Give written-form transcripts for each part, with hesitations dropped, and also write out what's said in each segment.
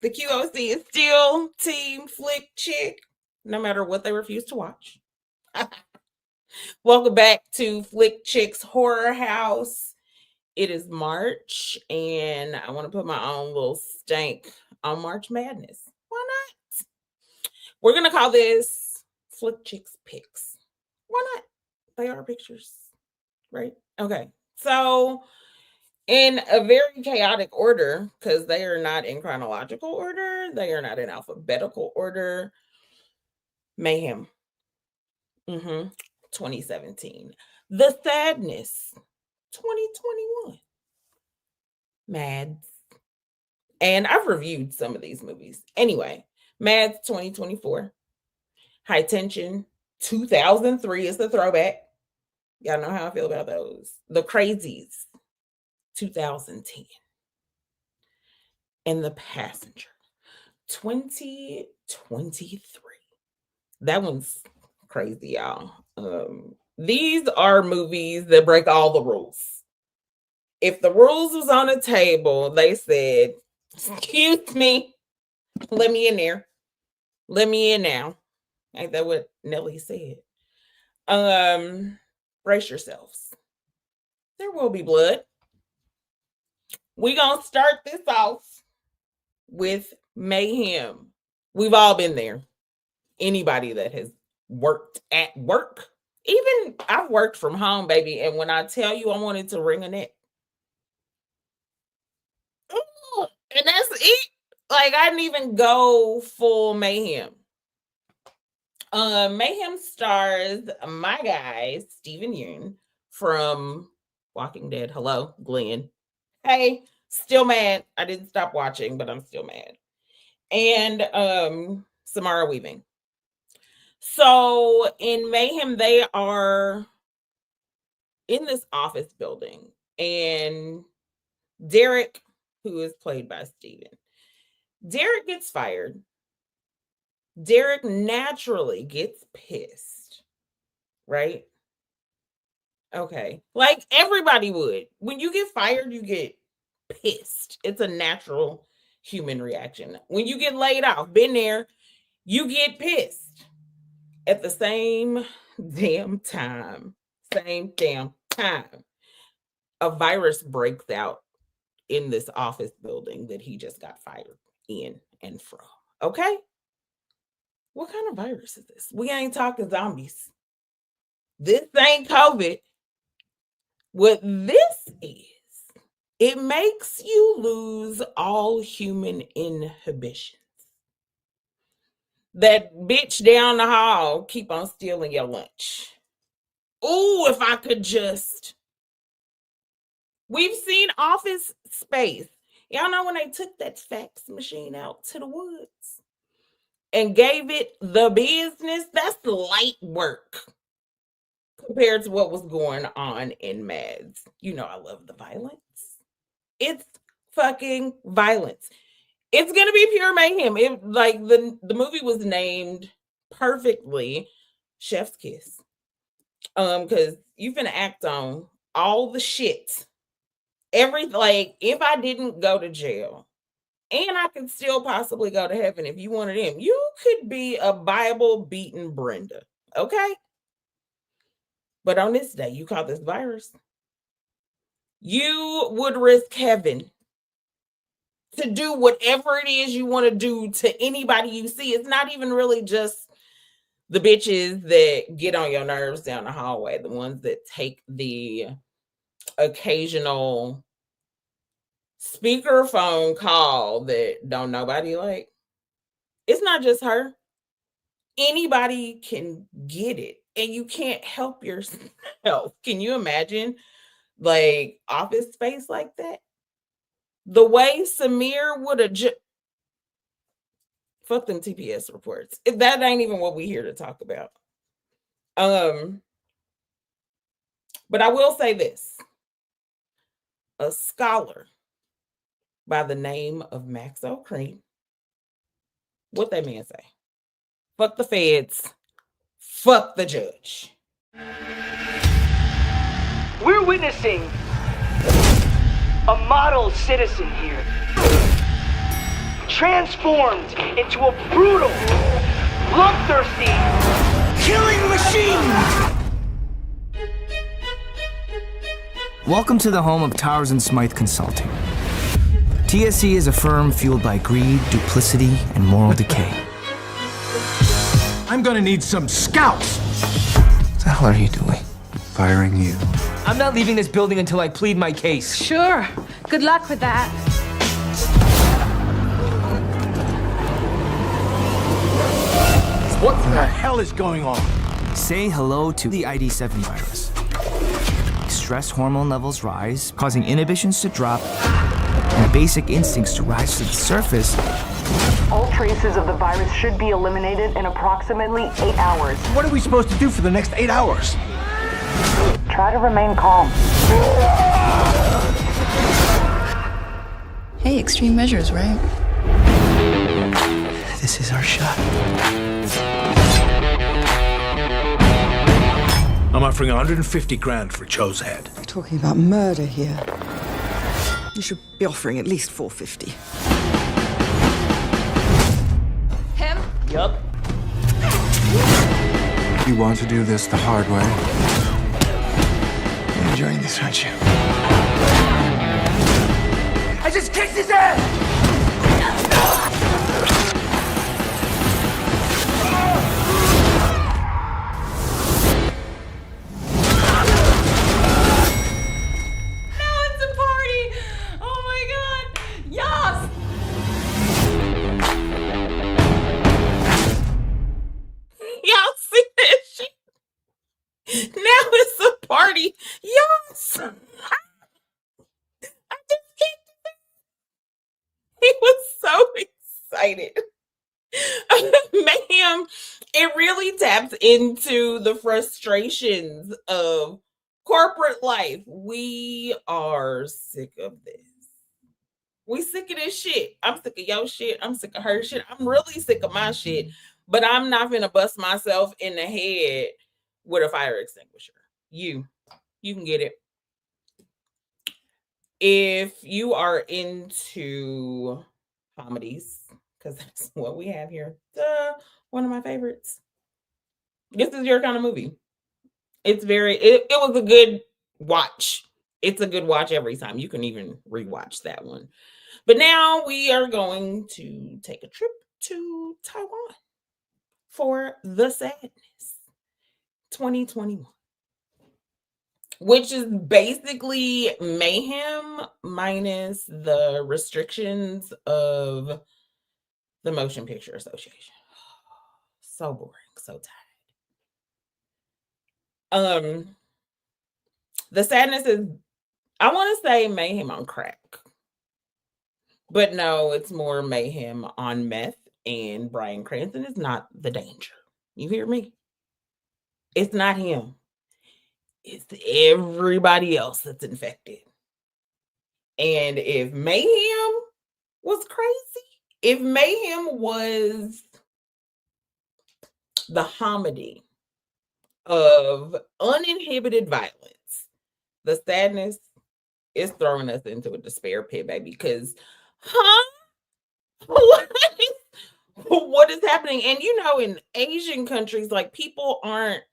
The QOC is still Team Flic Chick, no matter what they refuse to watch. Welcome back to Flic Chick's Horror House. It is March, and I want to put my own little stank on March Madness. Why not? We're going to call this Flic Chick's Picks. Why not? They are pictures, right? Okay. So, in a very chaotic order, because they are not in chronological order, they are not in alphabetical order. Mayhem. 2017. The Sadness. 2021. Mads. And I've reviewed some of these movies. Anyway, Mads 2024. High Tension 2003 is the throwback. Y'all know how I feel about those. The Crazies 2010. And The Passenger 2023. That one's crazy, y'all. These are movies that break all the rules. If the rules was on the table, they said, excuse me, let me in there. Let me in now. Ain't that what Nelly said? Brace yourselves. There will be blood. We gonna start this off with Mayhem. We've all been there. Anybody that has worked at work, even I've worked from home, baby. And when I tell you I wanted to wring a neck, and that's it. Like, I didn't even go full Mayhem. Mayhem stars my guy, Steven Yeun from Walking Dead. Hello, Glenn. Hey, still mad. I didn't stop watching, but I'm still mad. And Samara Weaving. So in Mayhem, they are in this office building, and Derek, who is played by Steven, Derek gets fired. Derek naturally gets pissed, right? Okay. Like everybody would. When you get fired, you get pissed. It's a natural human reaction. When you get laid off, been there, you get pissed. At the same damn time, a virus breaks out in this office building that he just got fired in and from. Okay? What kind of virus is this? We ain't talking zombies. This ain't COVID. What this is, it makes you lose all human inhibitions. That bitch down the hall keep on stealing your lunch. Oh, if I could just. We've seen Office Space. Y'all know when they took that fax machine out to the woods and gave it the business? That's light work compared to what was going on in Mads. You know I love the violence. It's fucking violence. It's gonna be pure mayhem. It, like the movie was named perfectly Chef's Kiss. Because you've been act on all the shit. Like, if I didn't go to jail and I could still possibly go to heaven if you wanted him, you could be a Bible beaten Brenda. Okay? But on this day, you caught this virus. You would risk heaven to do whatever it is you want to do to anybody you see. It's not even really just the bitches that get on your nerves down the hallway, the ones that take the occasional speakerphone call that don't nobody like. It's not just her. Anybody can get it, and you can't help yourself. Can you imagine, like, Office Space like that? The way Samir would have fuck them TPS reports. That ain't even what we here to talk about. But I will say this. A scholar by the name of Max O'Crean, what that man say? Fuck the feds. Fuck the judge. We're witnessing a model citizen here. transformed into a brutal, bloodthirsty, killing machine! Welcome to the home of Towers and Smythe Consulting. TSC is a firm fueled by greed, duplicity, and moral decay. I'm gonna need some scouts! What the hell are you doing? Firing you. I'm not leaving this building until I plead my case. Sure. Good luck with that. What the hell is going on? Say hello to the ID7 virus. Stress hormone levels rise, causing inhibitions to drop and basic instincts to rise to the surface. All traces of the virus should be eliminated in approximately 8 hours. What are we supposed to do for the next 8 hours? Try to remain calm. Hey, extreme measures, right? This is our shot. I'm offering 150 grand for Cho's head. We're talking about murder here. You should be offering at least 450. Him? Yup. You want to do this the hard way? You're enjoying this, aren't you? I just kicked his ass! Now it's a party. Yes. I just kicked him. He was so excited. Ma'am, it really taps into the frustrations of corporate life. We are sick of this. We sick of this shit. I'm sick of your shit. I'm sick of her shit. I'm really sick of my shit. But I'm not gonna bust myself in the head with a fire extinguisher. You can get it. If you are into comedies, because that's what we have here. One of my favorites. This is your kind of movie. It was a good watch. It's a good watch every time. You can even rewatch that one. But now we are going to take a trip to Taiwan for The Sadness 2021, which is basically mayhem minus the restrictions of the Motion Picture Association. So boring, so tired. The Sadness is, I want to say mayhem on crack, but no, it's more mayhem on meth, and Bryan Cranston is not the danger. You hear me? It's not him. It's everybody else that's infected. And if mayhem was crazy, if mayhem was the homedy of uninhibited violence, The Sadness is throwing us into a despair pit, baby. Because, what is happening? And in Asian countries, like, people aren't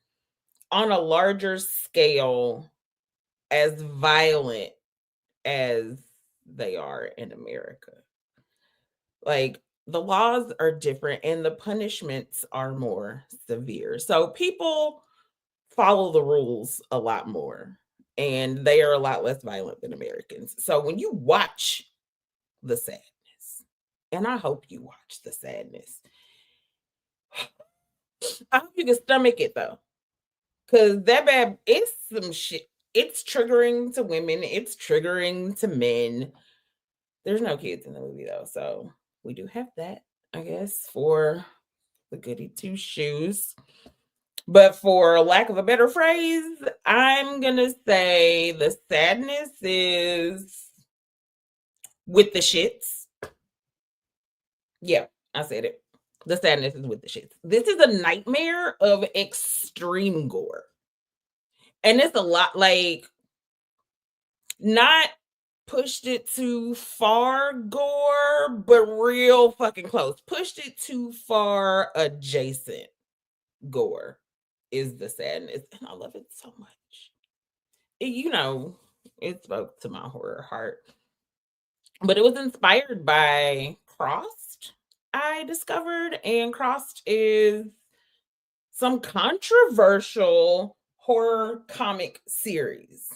on a larger scale as violent as they are in America. Like, the laws are different and the punishments are more severe. So people follow the rules a lot more, and they are a lot less violent than Americans. So when you watch The Sadness, and I hope you watch The Sadness, I hope you can stomach it though. Because that bad, it's some shit. It's triggering to women. It's triggering to men. There's no kids in the movie though. So we do have that, I guess, for the goody two shoes. But for lack of a better phrase, I'm going to say The Sadness is with the shits. Yeah, I said it. The Sadness is with the shits. This is a nightmare of extreme gore. And it's a lot, like, not pushed it too far gore, but real fucking close. Pushed it too far adjacent gore is the sadness. And I love it so much. It spoke to my horror heart. But it was inspired by Crossed, I discovered. And Crossed is some controversial horror comic series.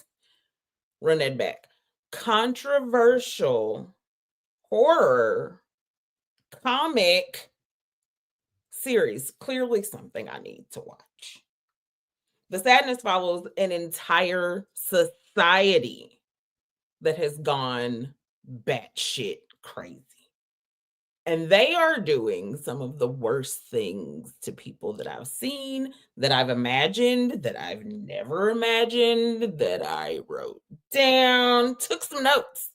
Run that back. Controversial horror comic series. Clearly something I need to watch. The sadness follows an entire society that has gone batshit crazy. And they are doing some of the worst things to people that I've seen, that I've imagined, that I've never imagined, that I wrote down, took some notes.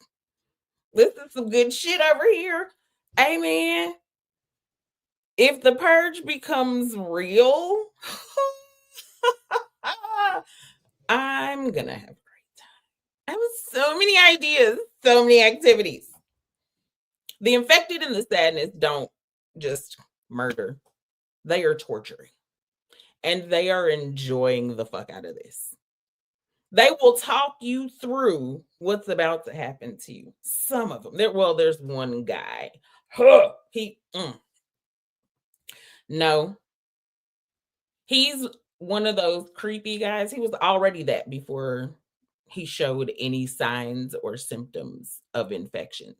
This is some good shit over here. Amen. If the purge becomes real, I'm gonna have a great time. I have so many ideas, so many activities. The infected and the sadness don't just murder. They are torturing. And they are enjoying the fuck out of this. They will talk you through what's about to happen to you. Some of them. There's one guy. No. He's one of those creepy guys. He was already that before he showed any signs or symptoms of infections.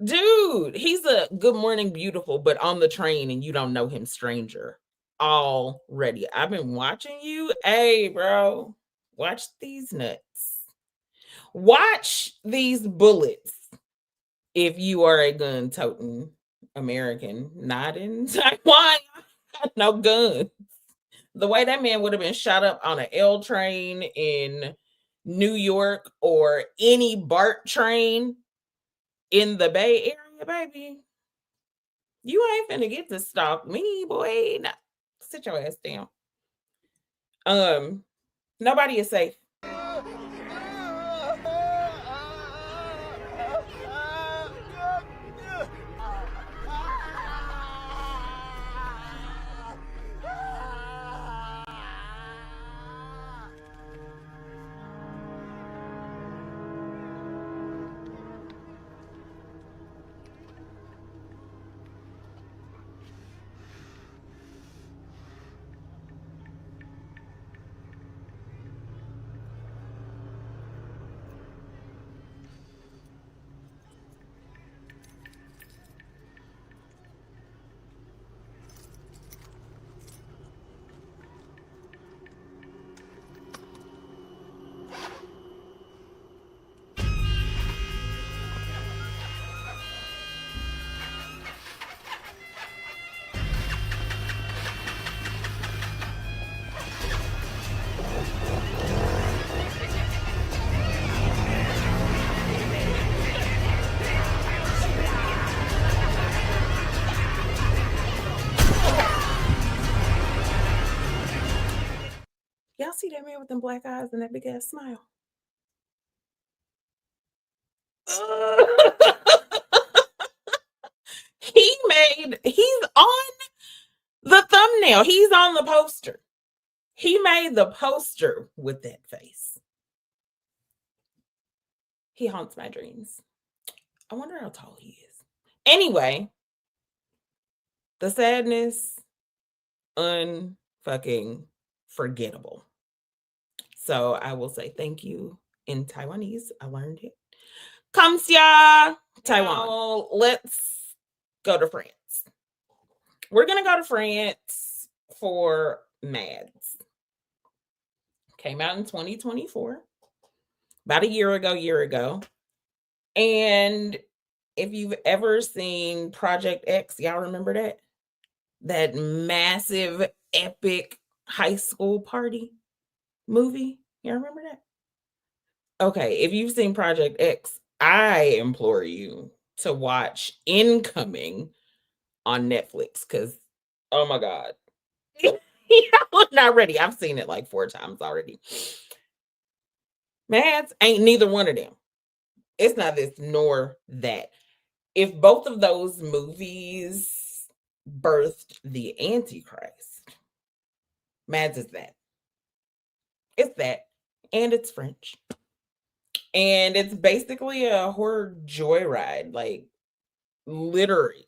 Dude, he's a Good Morning Beautiful, but on the train and you don't know him, stranger. Already. I've been watching you. Hey, bro, watch these nuts. Watch these bullets. If you are a gun-toting American, not in Taiwan, no guns. The way that man would have been shot up on an L train in New York or any BART train in the Bay Area, baby, you ain't finna get to stalk me, boy. Nah, sit your ass down. Nobody is safe. Y'all see that man with them black eyes and that big ass smile? He's on the thumbnail. He's on the poster. He made the poster with that face. He haunts my dreams. I wonder how tall he is. Anyway, the sadness, unfucking forgettable. So I will say thank you in Taiwanese. I learned it. Kamsia, Taiwan. Now, let's go to France. We're going to go to France for Mads. Came out in 2024. About a year ago. And if you've ever seen Project X, y'all remember that? That massive, epic high school party movie? Y'all remember that? Okay, if you've seen Project X, I implore you to watch Incoming on Netflix because, oh my God. I'm not ready. I've seen it like 4 times already. Mads ain't neither one of them. It's not this nor that. If both of those movies birthed the Antichrist, Mads is that. It's that. And it's French. And it's basically a horror joyride. Like, literally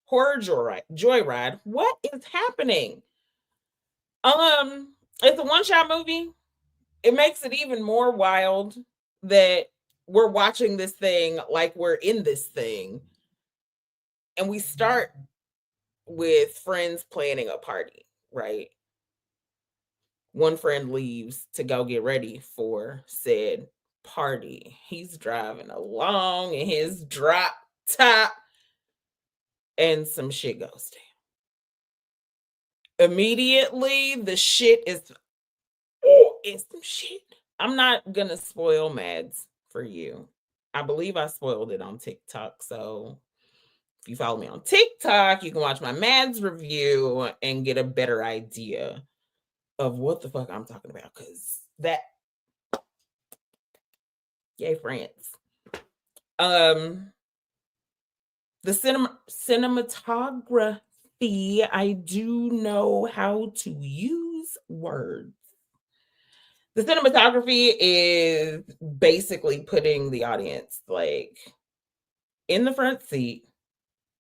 horror joyride. What is happening? It's a one-shot movie. It makes it even more wild that we're watching this thing like we're in this thing. And we start with friends planning a party, right? One friend leaves to go get ready for said party. He's driving along in his drop top, and some shit goes down. Immediately, the shit is it's some shit. I'm not gonna spoil Mads for you. I believe I spoiled it on TikTok. So if you follow me on TikTok, you can watch my Mads review and get a better idea of what the fuck I'm talking about. Cause that yay, France. The cinematography, I do know how to use words. The cinematography is basically putting the audience like in the front seat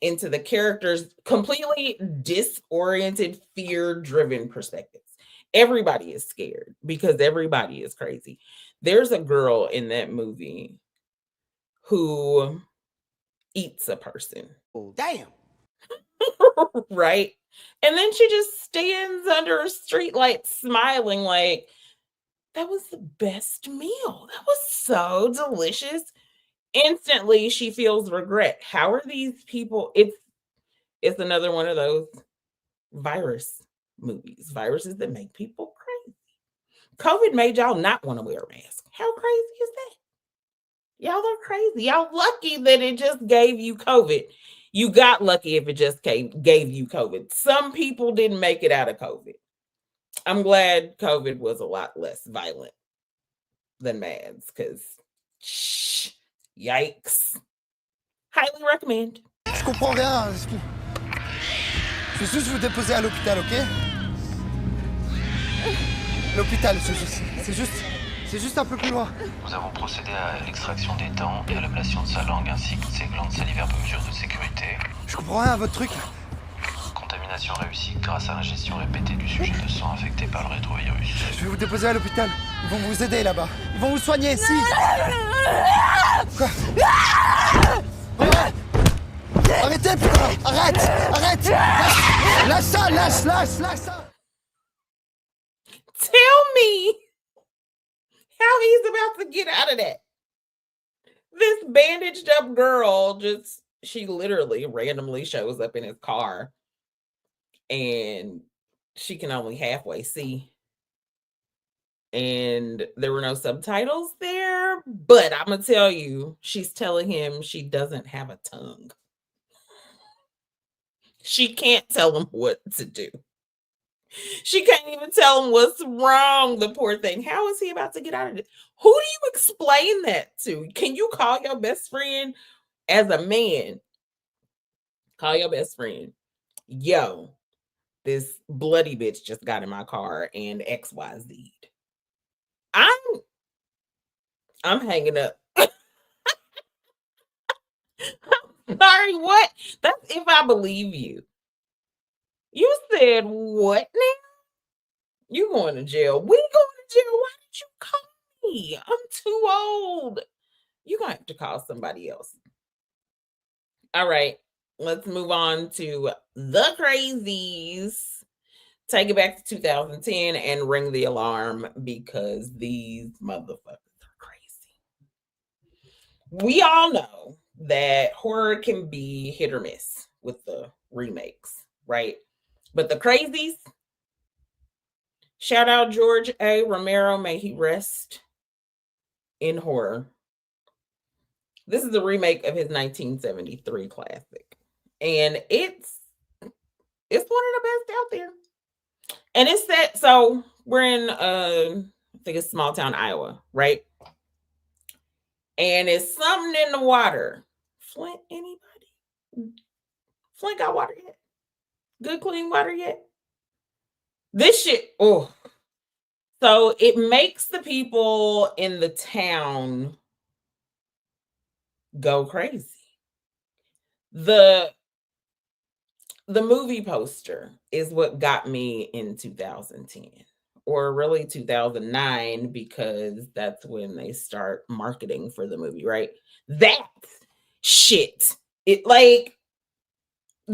into the characters' completely disoriented, fear-driven perspectives. Everybody is scared because everybody is crazy. There's a girl in that movie who eats a person. Oh, damn. Right? And then she just stands under a streetlight smiling like, that was the best meal. That was so delicious. Instantly, she feels regret. How are these people? It's another one of those virus movies, viruses that make people crazy. COVID made y'all not want to wear a mask. How crazy is that? Y'all are crazy. Y'all lucky that it just gave you COVID. You got lucky if it just gave you COVID. Some people didn't make it out of COVID. I'm glad COVID was a lot less violent than Mads, because yikes. Highly recommend. Je comprends rien. Je vais juste vous déposer à l'hôpital, ok? L'hôpital, c'est juste un peu plus loin. Nous avons procédé à l'extraction des dents et à l'ablation de sa langue ainsi que de ses glandes salivaires pour mesure de sécurité. Je comprends rien à votre truc. Contamination réussie grâce à l'ingestion répétée du sujet de sang infecté par le rétrovirus. Je vais vous déposer à l'hôpital. Ils vont vous aider là-bas. Ils vont vous soigner ici. Quoi? Arrêtez, putain! Arrête! Lâche ça! Tell me how he's about to get out of that. This bandaged up girl she literally randomly shows up in his car and she can only halfway see. And there were no subtitles there, but I'm going to tell you, she's telling him she doesn't have a tongue. She can't tell him what to do. She can't even tell him what's wrong, the poor thing. How is he about to get out of it? Who do you explain that to? Can you call your best friend as a man? Call your best friend. Yo, this bloody bitch just got in my car and XYZ. I'm hanging up. Sorry, what? That's if I believe you. You said what now? You going to jail. We going to jail. Why did you call me? I'm too old. You're going to have to call somebody else. All right. Let's move on to The Crazies. Take it back to 2010 and ring the alarm because these motherfuckers are crazy. We all know that horror can be hit or miss with the remakes, right? But The Crazies, shout out George A. Romero, may he rest in horror. This is a remake of his 1973 classic. And it's one of the best out there. And it's set, so we're in think it's small town Iowa, right? And it's something in the water. Flint, anybody? Flint got water yet? Good clean water yet? This shit, oh. So it makes the people in the town go crazy. The movie poster is what got me in 2010, or really 2009, because that's when they start marketing for the movie, right? That shit, it like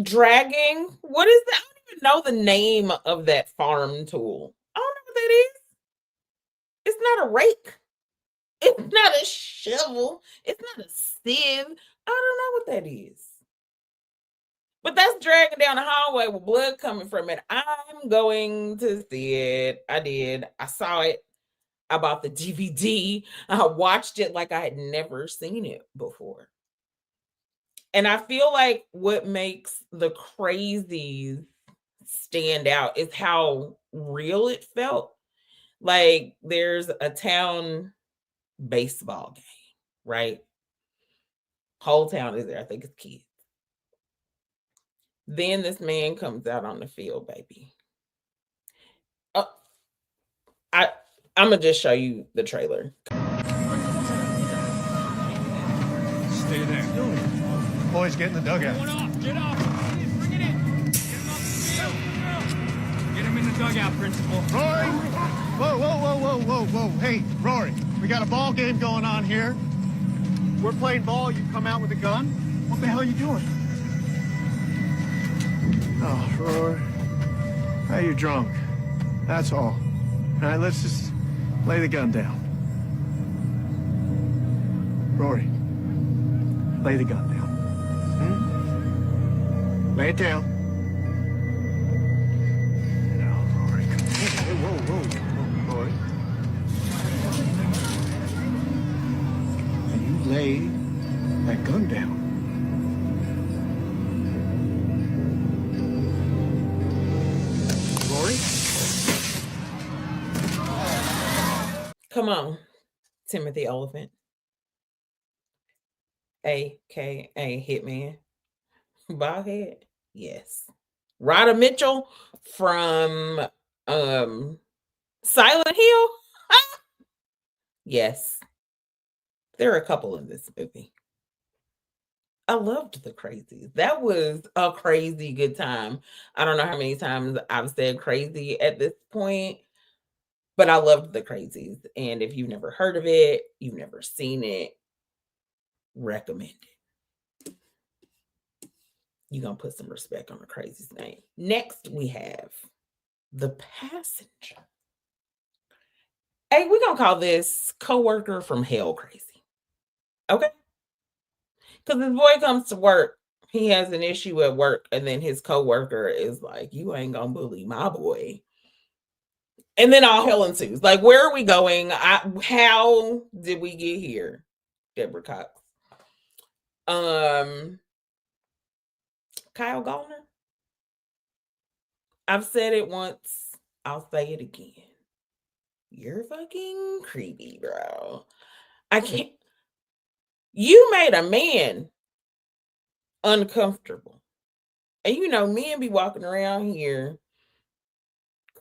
dragging, what is that? I don't even know the name of that farm tool. I don't know what that is. It's not a rake. It's not a shovel. It's not a sieve. I don't know what that is. But that's dragging down the hallway with blood coming from it. I'm going to see it. I did. I saw it. I bought the DVD. I watched it like I had never seen it before. And I feel like what makes the crazies stand out is how real it felt. Like there's a town baseball game, right? Whole town is there. I think it's kids. Then this man comes out on the field, baby. I'm gonna just show you the trailer. Stay there. Boys, get in the dugout. Get off. Bring it in. Get him off the field. Get him in the dugout, Principal. Rory! Whoa. Hey, Rory, we got a ball game going on here. We're playing ball, you come out with a gun? What the hell are you doing? Oh, Rory. Now you're drunk. That's all. All right, let's just lay the gun down. Rory, lay the gun down. Lay it down. Now, Rory, come on. Hey, whoa, Rory. And you lay that gun down. Rory? Come on, Timothy Oliphant. AKA Hitman. Baldhead. Yes. Rhoda Mitchell from Silent Hill. Yes. There are a couple in this movie. I loved the crazies. That was a crazy good time. I don't know how many times I've said crazy at this point, but I loved the crazies. And if you've never heard of it, you've never seen it, recommend it. You're going to put some respect on the crazy's name. Next, we have The Passenger. Hey, we're going to call this coworker from hell crazy. Okay? Because this boy comes to work. He has an issue at work, and then his coworker is like, you ain't going to bully my boy. And then all hell ensues. Like, where are we going? How did we get here? Deborah Cox. Kyle Gallner. I've said it once. I'll say it again. You're fucking creepy, bro. I can't. You made a man uncomfortable. And you know, men be walking around here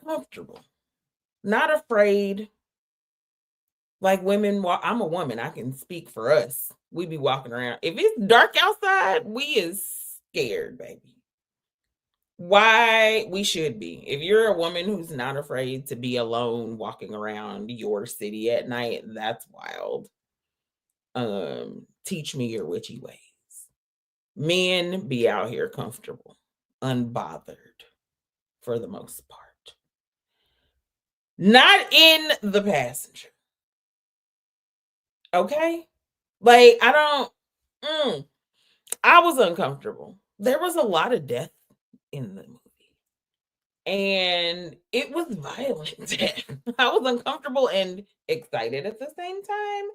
comfortable, not afraid. Like women walk. I'm a woman. I can speak for us. We be walking around. If it's dark outside, we is scared, baby. Why? We should be. If you're a woman who's not afraid to be alone walking around your city at night, that's wild. Teach me your witchy ways. Men be out here comfortable, unbothered for the most part. Not in The Passenger. Okay? Like, I was uncomfortable. There was a lot of death in the movie. And it was violent death. I was uncomfortable and excited at the same time.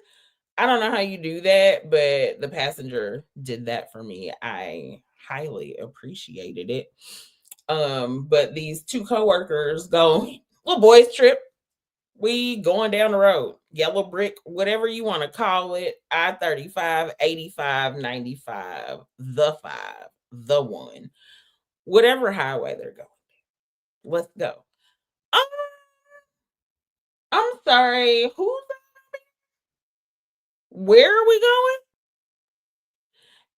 I don't know how you do that, but The Passenger did that for me. I highly appreciated it. But these two coworkers go, little boys trip, We going down the road. Yellow brick, whatever you want to call it. I-35, 85, 95, the 5, the 1. Whatever highway they're going. Let's go. I'm sorry. Where are we going?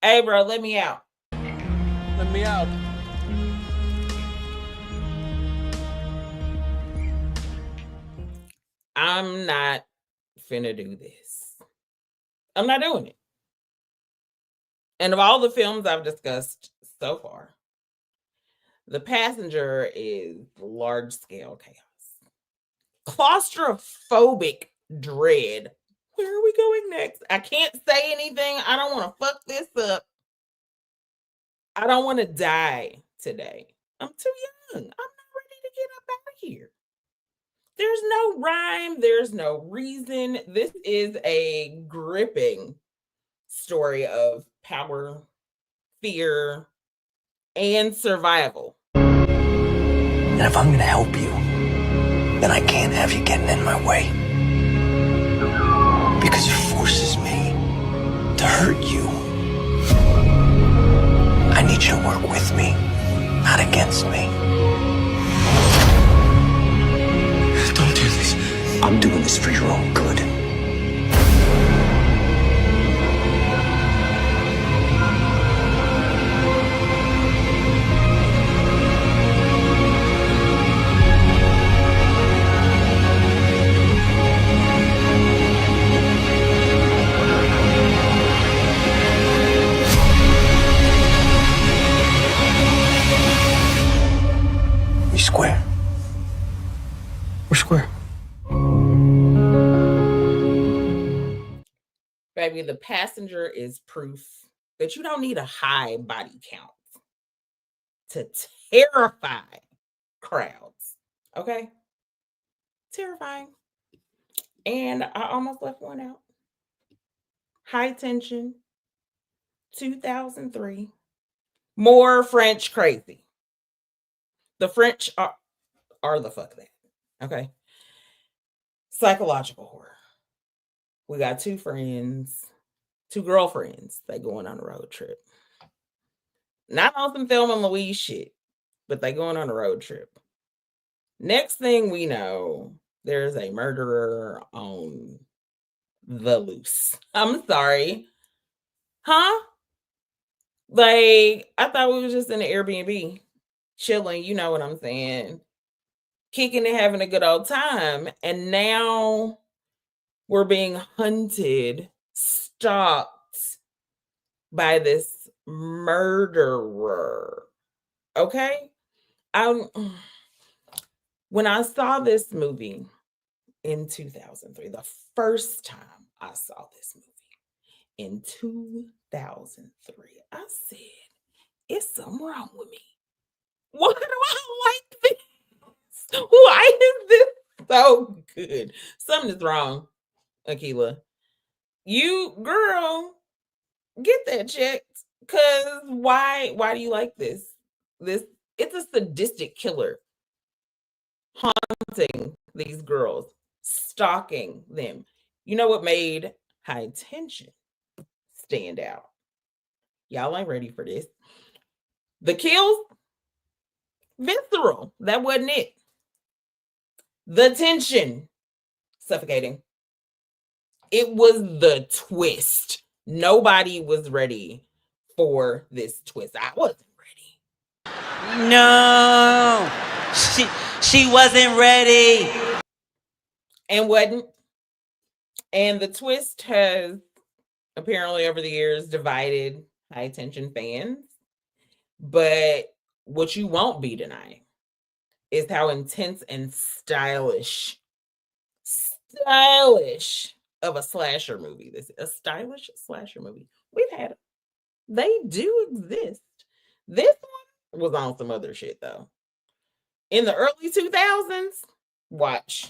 Hey, bro, let me out. Let me out. I'm not finna do this. I'm not doing it. And of all the films I've discussed so far, The Passenger is large scale chaos. Claustrophobic dread. Where are we going next? I can't say anything. I don't want to fuck this up. I don't want to die today. I'm too young. I'm not ready to get up out of here. There's no rhyme. There's no reason. This is a gripping story of power, fear, and survival. And if I'm gonna help you, then I can't have you getting in my way. Because it forces me to hurt you. I need you to work with me, not against me. Don't do this. I'm doing this for your own good. We square. We're square. Baby, The Passenger is proof that you don't need a high body count to terrify crowds. Okay? Terrifying. And I almost left one out. High Tension, 2003. More French crazy. The French are the fuck that. Okay? Psychological horror. We got two girlfriends. They going on a road trip. Not on some Thelma and Louise shit, but they going on a road trip. Next thing we know, there's a murderer on the loose. I'm sorry. Huh? Like, I thought we was just in an Airbnb, chilling, you know what I'm saying? Kicking and having a good old time. And now we're being hunted, stalked by this murderer. Okay? When I saw this movie in 2003, the first time I saw this movie in 2003, I said, it's something wrong with me. Why do I like this? Why is this so good? Something is wrong, Akila. You, girl, get that checked. Cause why do you like this? It's a sadistic killer haunting these girls, stalking them. You know what made High Tension stand out? Y'all ain't ready for this. The kills, visceral. That wasn't it. The tension, suffocating. It was the twist. Nobody was ready for this twist. I wasn't ready. No, she wasn't ready. And wasn't. And the twist has apparently over the years divided High Tension fans. But what you won't be denying is how intense and stylish of a slasher movie this is. A stylish slasher movie. We've had them. They do exist. This one was on some other shit though. In the early 2000s, watch.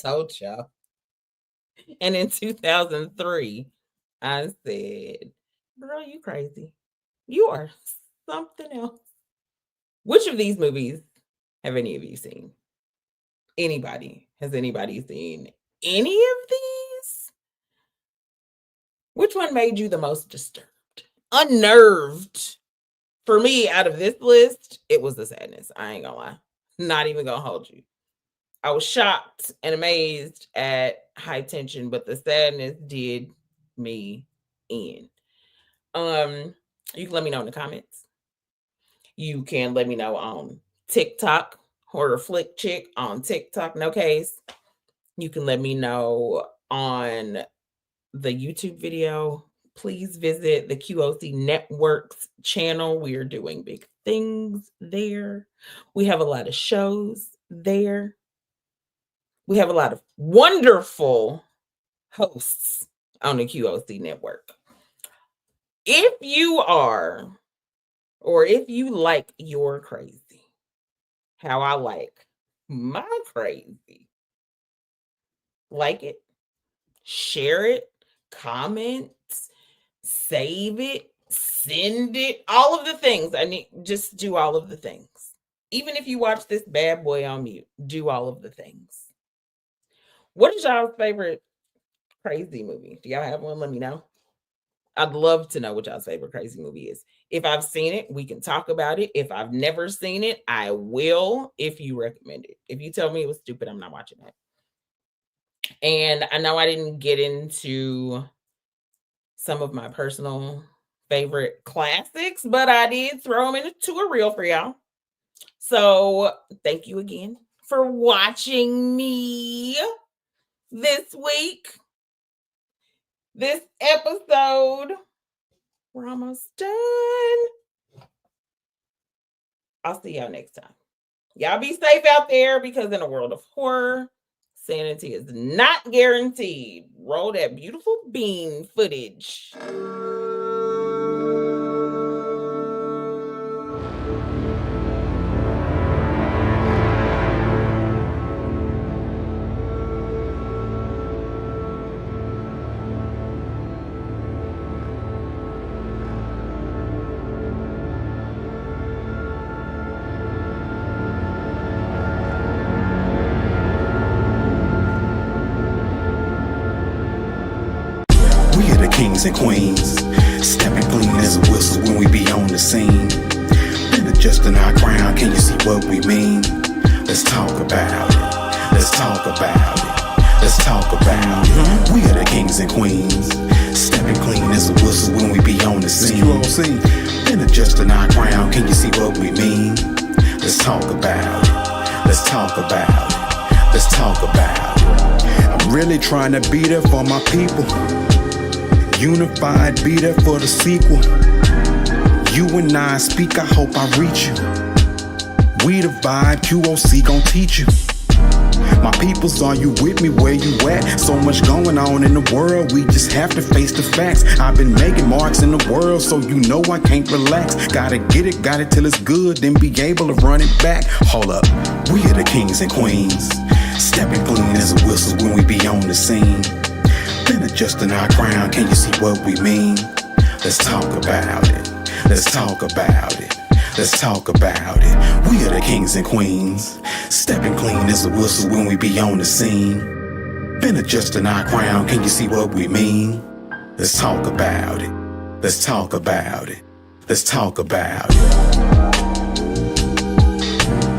told y'all. And in 2003, I said, girl, you crazy. You are something else. Which of these movies have any of you seen? Anybody? Has anybody seen any of these? Which one made you the most disturbed? Unnerved? For me, out of this list, it was The Sadness. I ain't gonna lie. Not even gonna hold you. I was shocked and amazed at High Tension, but The Sadness did me in. You can let me know in the comments. You can let me know on TikTok, Horror Flic Chick on TikTok, no case. You can let me know on the YouTube video. Please visit the QOC Network's channel. We are doing big things there. We have a lot of shows there. We have a lot of wonderful hosts on the QOC Network. If you are, or if you like your crazy, how I like my crazy, like it, share it, comment, save it, send it, all of the things. I need, just do all of the things. Even if you watch this bad boy on mute, do all of the things. What is y'all's favorite crazy movie? Do y'all have one? Let me know. I'd love to know what y'all's favorite crazy movie is. If I've seen it, we can talk about it. If I've never seen it, I will if you recommend it. If you tell me it was stupid, I'm not watching it. And I know I didn't get into some of my personal favorite classics, but I did throw them into a reel for y'all. So thank you again for watching me this week. This episode, we're almost done. I'll see y'all next time. Y'all be safe out there, because in a world of horror, sanity is not guaranteed. Roll that beautiful bean footage. Kings and queens, stepping clean as a whistle when we be on the scene. Been adjusting our crown, can you see what we mean? Let's talk about it. Let's talk about it. Let's talk about it. We are the kings and queens, stepping clean as a whistle when we be on the scene. Been adjusting our crown, can you see what we mean? Let's talk about it. Let's talk about it. Let's talk about it. I'm really trying to be there for my people. Unified, be there for the sequel. You and I speak, I hope I reach you. We the vibe, QOC gon' teach you. My peoples, are you with me? Where you at? So much going on in the world, we just have to face the facts. I've been making marks in the world, so you know I can't relax. Gotta get it, got it till it's good, then be able to run it back. Hold up, we are the kings and queens, stepping clean as a whistle when we be on the scene. Been adjusting our crown, can you see what we mean? Let's talk about it. Let's talk about it. Let's talk about it. We are the kings and queens, stepping clean as a whistle when we be on the scene. Been adjusting our crown, can you see what we mean? Let's talk about it. Let's talk about it. Let's talk about it.